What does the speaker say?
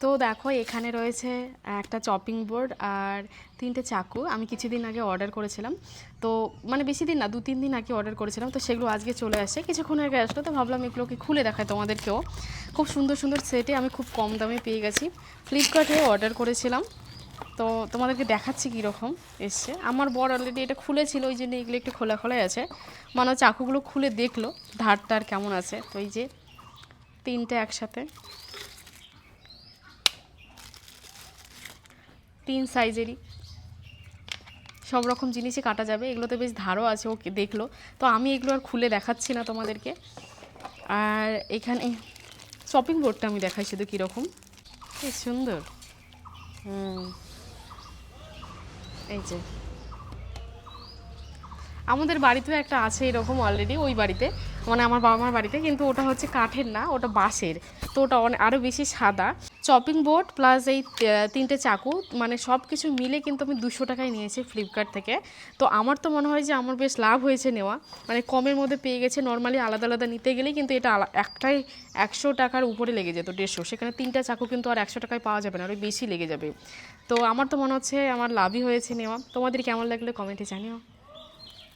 তো দেখো এখানে রয়েছে একটা চপিং বোর্ড আর 3টে চাকু। আমি কিছুদিন আগে অর্ডার করেছিলাম, তো মানে বেশি দিন না, 2-3 দিন আগে অর্ডার করেছিলাম, তো সেগুলো আজকে চলে আসে, কিছুক্ষণ আগে আসলো। তো ভাবলাম এগুলোকে খুলে দেখায় তোমাদেরকেও। খুব সুন্দর সুন্দর সেটে আমি খুব কম দামে পেয়ে গেছি। ফ্লিপকার্টে অর্ডার করেছিলাম, তো তোমাদেরকে দেখাচ্ছি কীরকম এসছে। আমার বর অলরেডি এটা খুলেছিল, ওই জন্য এগুলো একটু খোলা খোলাই আছে। মানে চাকুগুলো খুলে দেখলো ধারটার কেমন আছে। তো এই যে 3টে একসাথে, 3 সাইজেরই সব রকম জিনিসই কাটা যাবে। এগুলোতে বেশ ধারও আছে, ওকে দেখলো। তো আমি এগুলো আর খুলে দেখাচ্ছি না তোমাদেরকে। আর এখানে শপিং বোর্ডটা আমি দেখাই শুধু কীরকম, কি সুন্দর। এই যে আমাদের বাড়িতেও একটা আছে এরকম অলরেডি, ওই বাড়িতে মানে আমার বাবা মার বাড়িতে, কিন্তু ওটা হচ্ছে কাঠের না, ওটা বাঁশের। তো ওটা আরও বেশি সাদা। চপিং বোর্ড প্লাস এই 3টে চাকু, মানে সব কিছু মিলে কিন্তু আমি 200 টাকায় নিয়েছি ফ্লিপকার্ট থেকে। তো আমার তো মনে হয় যে আমার বেশ লাভ হয়েছে নেওয়া, মানে কমের মধ্যে পেয়ে গেছে। নর্মালি আলাদা আলাদা নিতে গেলেই কিন্তু এটা একটাই 100 টাকার উপরে লেগে যেত, 150। সেখানে 3টা চাকু কিন্তু আর 100 টাকায় পাওয়া যাবে না, আরও বেশি লেগে যাবে। তো আমার তো মনে হচ্ছে আমার লাভই হয়েছে নেওয়া। তোমাদের কেমন লাগলে কমেন্টে জানিও।